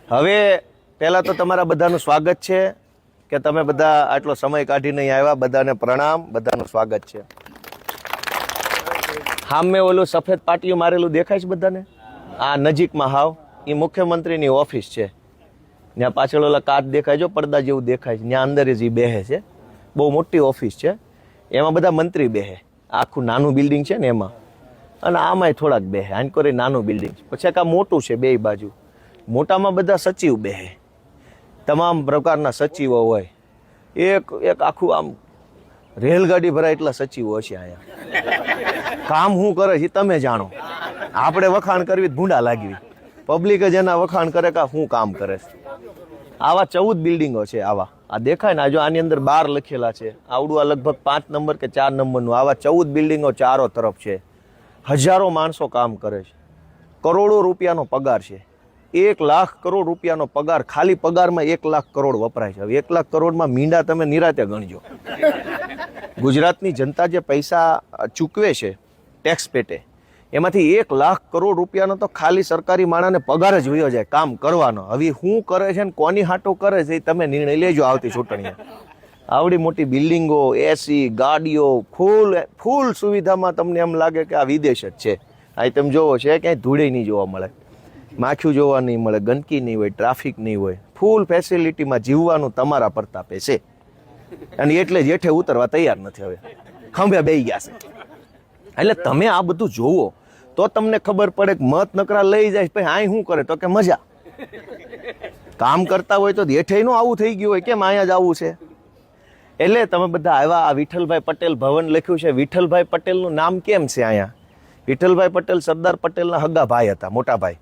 હવે પહેલાં તો તમારા બધાનું સ્વાગત છે કે તમે બધા આટલો સમય કાઢીને અહીં આવ્યા. બધાને પ્રણામ, બધાનું સ્વાગત છે. સામે ઓલું સફેદ પાટિયું મારેલું દેખાય છે બધાને? આ નજીકમાં હાવ એ મુખ્યમંત્રીની ઓફિસ છે. ત્યાં પાછળ ઓલા કાચ દેખાય છે, પડદા જેવું દેખાય છે, ત્યાં અંદર જ એ બેહે છે. બહુ મોટી ઓફિસ છે, એમાં બધા મંત્રી બેહે. આખું નાનું બિલ્ડિંગ છે ને એમાં, અને આમાંય થોડાક બેહે. આનકોરે નાનું બિલ્ડિંગ છે, પછી આ મોટું છે બે બાજુ. મોટામાં બધા સચિવ બેહે, તમામ પ્રકારના સચિવો હોય. એક એક આખું આમ રેલગાડી ભરાય એટલા સચિવો હશે અહીંયા. કામ શું કરે છે તમે જાણો, આપણે વખાણ કરવી ભૂંડા લાગવી. પબ્લિક જ એના વખાણ કરે કે શું કામ કરે છે. આવા 14 બિલ્ડિંગો છે. આવા આ દેખાય ને, જો આની અંદર 12 લખેલા છે. આવડું આ લગભગ 5 નંબર કે 4 નંબરનું. આવા 14 બિલ્ડિંગો ચારો તરફ છે. હજારો માણસો કામ કરે છે. કરોડો રૂપિયાનો પગાર છે. 1 લાખ કરોડ રૂપિયાનો પગાર. ખાલી પગારમાં 1 લાખ કરોડ વપરાય છે. હવે 1 લાખ કરોડમાં મીંડા તમે નિરાતે ગણજો. ગુજરાતની જનતા જે પૈસા ચૂકવે છે ટેક્સ પેટે, એમાંથી 1 લાખ કરોડ રૂપિયાનો તો ખાલી સરકારી માણસને પગાર જ વયો જાય કામ કરવાનો. હવે શું કરે છે ને કોની હાટો કરે છે એ તમે નિર્ણય લેજો આવતી ચૂંટણીએ. આવડી મોટી બિલ્ડિંગો, એસી, ગાડીઓ, ફૂલ સુવિધામાં તમને એમ લાગે કે આ વિદેશ જ છે. અહીં તમે જોવો છે ક્યાંય ધૂળે નહીં જોવા મળે, માખીઓ જોવા નહીં મળે, ગંદકી નહીં હોય, ટ્રાફિક નહીં હોય. ફૂલ ફેસિલિટીમાં જીવવાનું તમારા પ્રતાપે છે. અને એટલે જ હેઠે ઉતરવા તૈયાર નથી. હવે ખંભે બેહી ગયા છે. એટલે તમે આ બધું જોવો તો તમને ખબર પડે કે મત નકરા લઈ જાય પછી અહીં શું કરે તો કે મજા. કામ કરતા હોય તો હેઠે નું આવું થઈ ગયું હોય, કેમ અહીંયા જ આવું છે. એટલે તમે બધા આવ્યા. આ વિઠ્ઠલભાઈ પટેલ ભવન લખ્યું છે. વિઠ્ઠલભાઈ પટેલનું નામ કેમ છે અહીંયા? વિઠ્ઠલભાઈ પટેલ સરદાર પટેલના હગા ભાઈ હતા, મોટા ભાઈ.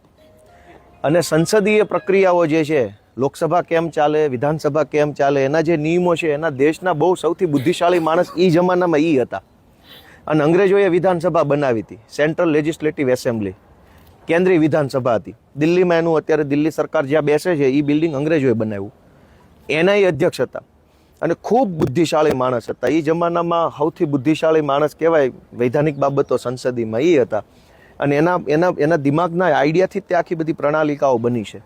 અને સંસદીય પ્રક્રિયાઓ જે છે, લોકસભા કેમ ચાલે, વિધાનસભા કેમ ચાલે, એના જે નિયમો છે, એના દેશના બહુ સૌથી બુદ્ધિશાળી માણસ એ જમાનામાં એ હતા. અને અંગ્રેજોએ વિધાનસભા બનાવી હતી, સેન્ટ્રલ લેજિસ્લેટિવ એસેમ્બલી, કેન્દ્રીય વિધાનસભા હતી દિલ્હીમાં. એનું અત્યારે દિલ્હી સરકાર જ્યાં બેસે છે એ બિલ્ડિંગ અંગ્રેજોએ બનાવ્યું. એના એ અધ્યક્ષ હતા અને ખૂબ બુદ્ધિશાળી માણસ હતા. એ જમાનામાં સૌથી બુદ્ધિશાળી માણસ કહેવાય વૈધાનિક બાબતો સંસદીમાં એ હતા. અને એના દિમાગના આઈડિયાથી તે આખી બધી પ્રણાલિકાઓ બની છે.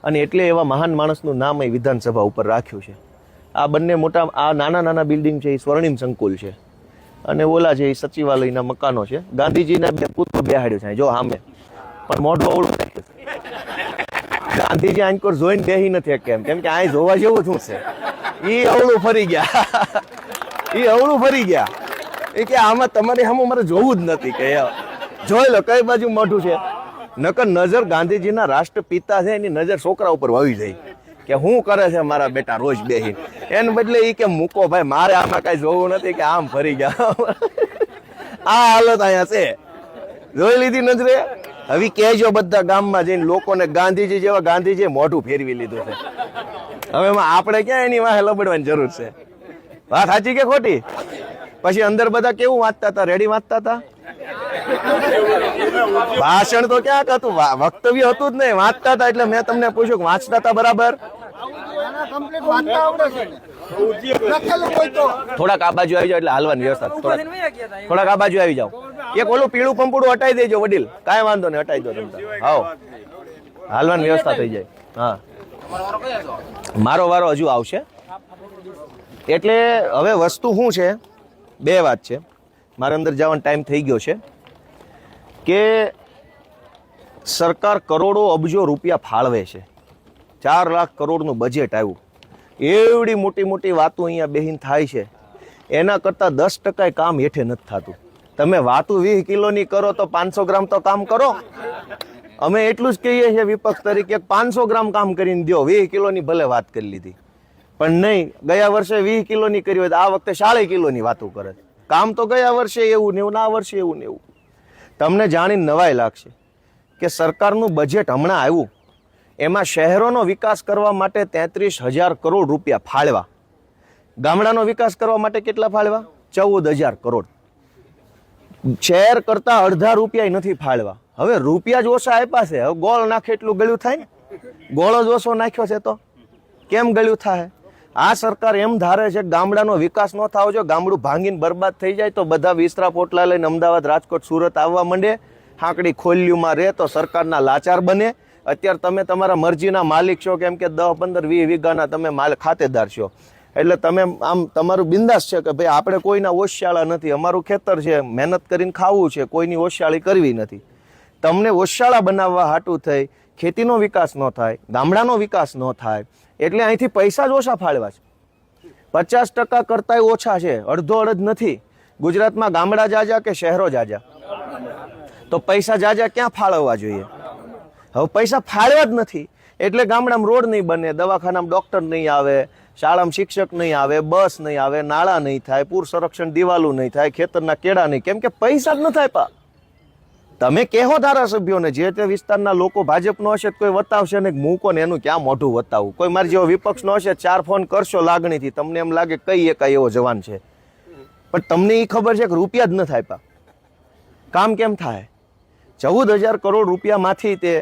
અને એટલે એવા મહાન માણસનું નામ એ વિધાનસભા ઉપર રાખ્યું છે. આ બંને મોટા, આ નાના નાના બિલ્ડિંગ છે એ સ્વર્ણિમ સંકુલ છે. અને ઓલા છે એ સચિવાલયના મકાનો છે. ગાંધીજીના 2 પુત્રો બેહાડ્યો છે જો સામે, પણ મોઢું અવળું રાખ્યું છે. ગાંધીજી આંકોર જોઈને બેહી નથી કેમ કે આ જોવા જેવું શું છે. એ અવળું ફરી ગયા, એ અવળું ફરી ગયા. એ કે આમાં તમારે સામે મારે જોવું જ નથી. કે જોઈ લો કઈ બાજુ મોઢું છે. નકર નજર ગાંધીજીના રાષ્ટ્રપિતા છે એની નજર છોકરા ઉપર વળી જાય કે શું કરે છે મારા બેટા રોજ બેહી. એને બદલે એ કે મૂકો ભાઈ, મારે આમાં કઈ જોવું નથી. કે આમ ફરી ગયા. આ હાલત અહીંયા છે, જોઈ લીધી નજરે. હવે કહેજો બધા ગામમાં જઈને લોકોને ગાંધીજી જેવા ગાંધીજી મોઢું ફેરવી લીધું છે. હવે આપણે ક્યાં એની વાહે લબડવાની જરૂર છે? વાત સાચી કે ખોટી? પછી અંદર બધા કેવું વાંચતા હતા? રેડી વાંચતા હતા? ભાષણ તો ક્યાંક હતું, વક્તવ્ય હતું જ નહીં, વાંચતા હતા. એટલે મેં તમને પૂછ્યું કે વાંચતા હતા બરાબર? થોડાક આ બાજુ આવી જાવ એટલે હાલવાની વ્યવસ્થા. થોડાક આ બાજુ આવી જાવ. એક ઓલું પીળું પંપુડું હટાઈ દેજો વડીલ. કાંઈ વાંધો નહીં, હટાઈ દો તમે. હાવ હાલવાની વ્યવસ્થા થઈ જાય. હા, મારો વારો હજુ આવશે. એટલે હવે વસ્તુ શું છે, 2 વાત છે. મારે અંદર જવાનો ટાઈમ થઈ ગયો છે. કે સરકાર કરોડો અબજો રૂપિયા ફાળવે છે. 4 લાખ કરોડનું બજેટ આવ્યું. એવડી મોટી મોટી વાતો અહીંયા બેહીન થાય છે. એના કરતાં 10% કામ હેઠે નથી થતું. તમે વાતો 20 કિલોની કરો તો 500 ગ્રામ તો કામ કરો. અમે એટલું જ કહીએ છીએ વિપક્ષ તરીકે, 500 ગ્રામ કામ કરીને દો. 20 કિલોની ભલે વાત કરી લીધી, પણ નહીં. ગયા વર્ષે 20 કિલોની કરી હોય તો આ વખતે 40 કિલોની વાતો કરે. કામ તો ગયા વર્ષે એવું ને એવું, આ વર્ષે એવું ને એવું. તમને જાણીને નવાઈ લાગશે કે સરકારનું બજેટ હમણાં આવ્યું, એમાં શહેરોનો વિકાસ કરવા માટે 33,000 કરોડ રૂપિયા ફાળવા. ગામડાનો વિકાસ કરવા માટે કેટલા ફાળવા? 14,000 કરોડ. શહેર કરતા અડધા રૂપિયા નથી ફાળવા. હવે રૂપિયા જ ઓછા આપ્યા છે. હવે ગોળ નાખે એટલું ગળ્યું થાય ને? ગોળ જ ઓછો નાખ્યો છે તો કેમ ગળ્યું થાય? આ સરકાર એમ ધારે છે ગામડાનો વિકાસ ન થવો જોઈએ, ગામડું ભાંગીને બરબાદ થઈ જાય તો બધા વિસ્તરા પોટલા લઈને અમદાવાદ, રાજકોટ, સુરત આવવા માંડે. હાંકડી ખોલ્યુંમાં રહે તો સરકારના લાચાર બને. અત્યારે તમે તમારા મરજીના માલિક છો, કેમ કે 10, 15, 20 વીઘાના તમે ખાતેદાર છો, એટલે તમે આમ તમારું બિંદાસ છે કે ભાઈ આપણે કોઈના ઓશિયાળા નથી, અમારું ખેતર છે, મહેનત કરીને ખાવું છે, કોઈની ઓશિયાળી કરવી નથી. તમને ઓશિયાળા બનાવવા હાટું થઈ ખેતીનો વિકાસ ન થાય, ગામડાનો વિકાસ ન થાય, એટલે અહીંથી પૈસા જ ઓછા ફાળવા છે. 50% કરતાંય ઓછા છે, અડધો અડધ નથી. ગુજરાતમાં ગામડા જાજા કે શહેરો જાજા? તો પૈસા જાજા ક્યાં ફાળવવા જોઈએ? હવે પૈસા ફાળવા જ નથી, એટલે ગામડામાં રોડ નહીં બને, દવાખાનામાં ડોક્ટર નહીં આવે, શાળામાં શિક્ષક નહીં આવે, બસ નહીં આવે, નાળા નહીં થાય, પૂર સંરક્ષણ દિવાલું નહીં થાય, ખેતરના કેળા નહીં, કેમ કે પૈસા જ ન થાય. પા તમે કહો ધારાસભ્યોને, જે તે વિસ્તારના લોકો ભાજપનો હશે કોઈ વતાવશે ને મૂકો ને, એનું ક્યાં મોઢું વતાવવું? કોઈ મારી જેવો વિપક્ષનો હશે 4 ફોન કરશો લાગણીથી, તમને એમ લાગે કઈ એકાય એવો જવાન છે, પણ તમને એ ખબર છે કે રૂપિયા જ ન થાય. પા કામ કેમ થાય? 14,000 કરોડ રૂપિયામાંથી તે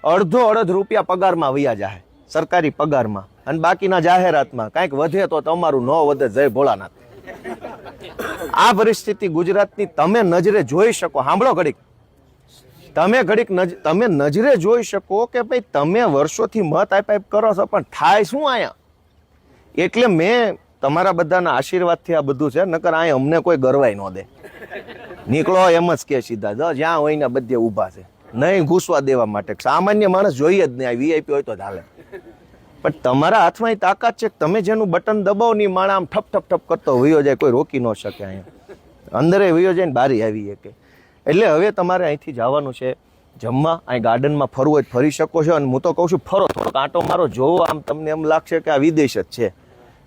અડધો અડધ રૂપિયા પગારમાં વયા જાય, સરકારી પગારમાં, અને બાકીના જાહેરાતમાં. કાંઈક વધે તો તમારું ન વધે, જય ભોળાનાથ. આ પરિસ્થિતિ ગુજરાતની તમે નજરે જોઈ શકો. સાંભળો ઘડીક, તમે નજરે જોઈ શકો કે ભાઈ તમે વર્ષોથી મત આપ કરો છો, પણ થાય શું અહીંયા? એટલે મેં તમારા બધાના આશીર્વાદથી આ બધું છે, નકર અહીંયા અમને કોઈ ગરવાય ન દે. નીકળો એમ જ કે સીધા, જ્યાં હોય ને બધે ઊભા છે, નહીં ઘૂસવા દેવા માટે. સામાન્ય માણસ જોઈએ જ નહીં, વીઆઈપી હોય તો ચાલે, પણ તમારા હાથમાં એ તાકાત છે કે તમે જેનું બટન દબાવો ની માણા આમ ઠપ ઠપ ઠપ કરતો વયો જાય, કોઈ રોકી ન શકે. અહીંયા અંદરે વયો જાય ને બારી આવી કે. એટલે હવે તમારે અહીંથી જવાનું છે જમવા. અહીં ગાર્ડનમાં ફરવું હોય ફરી શકો છો, અને હું તો કહું છું ફરો, થોડોક આંટો મારો, જોવો, આમ તમને એમ લાગશે કે આ વિદેશ જ છે.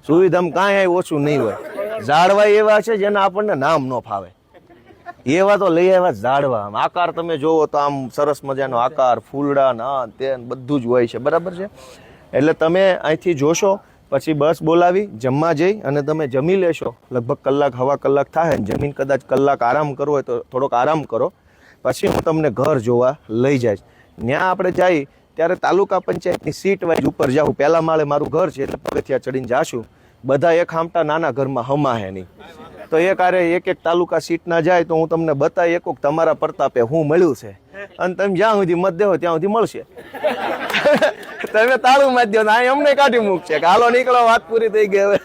સુવિધામાં કાંઈ ઓછું નહીં હોય. ઝાડવા એવા છે જેના આપણને નામ ન ફાવે, એવા તો લઈ આવ્યા ઝાડવા. આકાર તમે જોવો તો આમ સરસ મજાનો આકાર, ફૂલડા ના તે બધું જ હોય છે, બરાબર છે. એટલે તમે અહીંથી જોશો, પછી બસ બોલાવી જમવા જઈ અને તમે જમી લેશો. લગભગ કલાક, હવા કલાક થાય, જમીન કદાચ કલાક આરામ કરવો હોય તો થોડોક આરામ કરો, પછી હું તમને ઘર જોવા લઈ જઈશ. ત્યાં આપણે જઈ ત્યારે તાલુકા પંચાયતની સીટ વાઇઝ ઉપર જાઉં. પહેલા માળે મારું ઘર છે, એટલે પગથિયા ચડીને જાશું. બધા એક હામટા નાના ઘરમાં હમાહે નહીં, તો એક આરે એક તાલુકા સીટ ના જાય તો હું તમને બતાવી એક તમારા પ્રતાપે હું મળ્યું છે, અને તમે જ્યાં સુધી મત દેવો ત્યાં સુધી મળશે. તમે તાળું મારી દો, આ અમને કાઢી મૂકશે કે હાલો નીકળો, વાત પૂરી થઈ ગઈ હવે.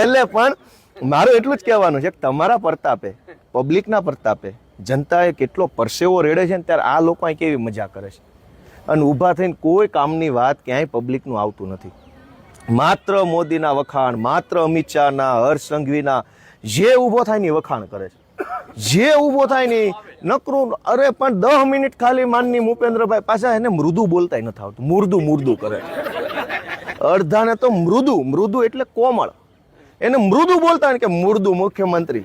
એટલે પણ મારું એટલું જ કહેવાનું છે કે તમારા પ્રતાપે, પબ્લિકના પ્રતાપે જનતાએ કેટલો પરસેવો રેડે છે ને, ત્યારે આ લોકો અહીં કેવી મજા કરે છે, અને ઊભા થઈને કોઈ કામની વાત ક્યાંય પબ્લિકનું આવતું નથી. માત્ર મોદીના વખાણ, માત્ર અમિત શાહના, હર્ષ સંઘવીના, જે ઊભો થાય ને વખાણ કરે છે, જે ઊભો થાય ને નકરું. અરે પણ 10 મિનિટ ખાલી માનની ભૂપેન્દ્રભાઈ પાછા એને મૃદુ બોલતા નથી આવતું, મુર્દું કરે. અડધાને તો મૃદુ એટલે કોમળ, એને મૃદુ બોલતા ને કે મુર્દુ મુખ્યમંત્રી.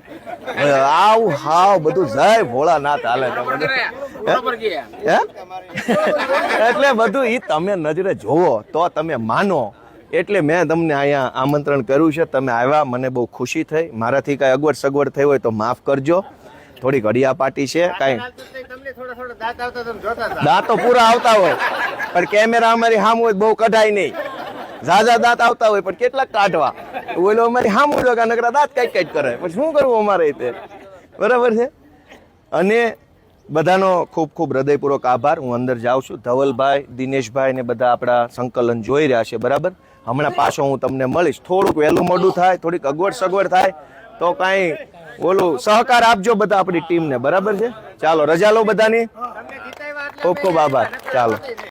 આવું હાવ બધું જય ભોળાનાથ હાલે. એટલે બધું ઈ તમે નજરે જોવો તો તમે માનો. એટલે મેં તમને અહીંયા આમંત્રણ કર્યું છે, તમે આવ્યા, મને બહુ ખુશી થઈ. મારાથી કાંઈ અગવડ સગવડ થઈ હોય તો માફ કરજો, થોડી ઘડિયા પાટી છે. કાંઈ દાંતો પૂરા આવતા હોય પણ કેમેરા અમારી સામે હોય બહુ કઢાય નહીં. ઝાઝા દાંત આવતા હોય પણ કેટલાક કાઢવા, ઓલો અમારી સામે હોય નકરા દાંત કઈ કરે, પછી શું કરવું અમારે રીતે, બરાબર છે. અને બધાનો ખૂબ ખૂબ હૃદયપૂર્વક આભાર. હું અંદર જાઉં છું. ધવલભાઈ, દિનેશભાઈ ને બધા આપણા સંકલન જોઈ રહ્યા છે, બરાબર. હમણાં પાછો હું તમને મળીશ. થોડુંક વહેલું મોડું થાય, થોડીક અગવડ સગવડ થાય તો કાંઈ ઓલું સહકાર આપજો બધા આપણી ટીમને, બરાબર છે. ચાલો રજા લો બધાની, ખૂબ ખૂબ આભાર. ચાલો.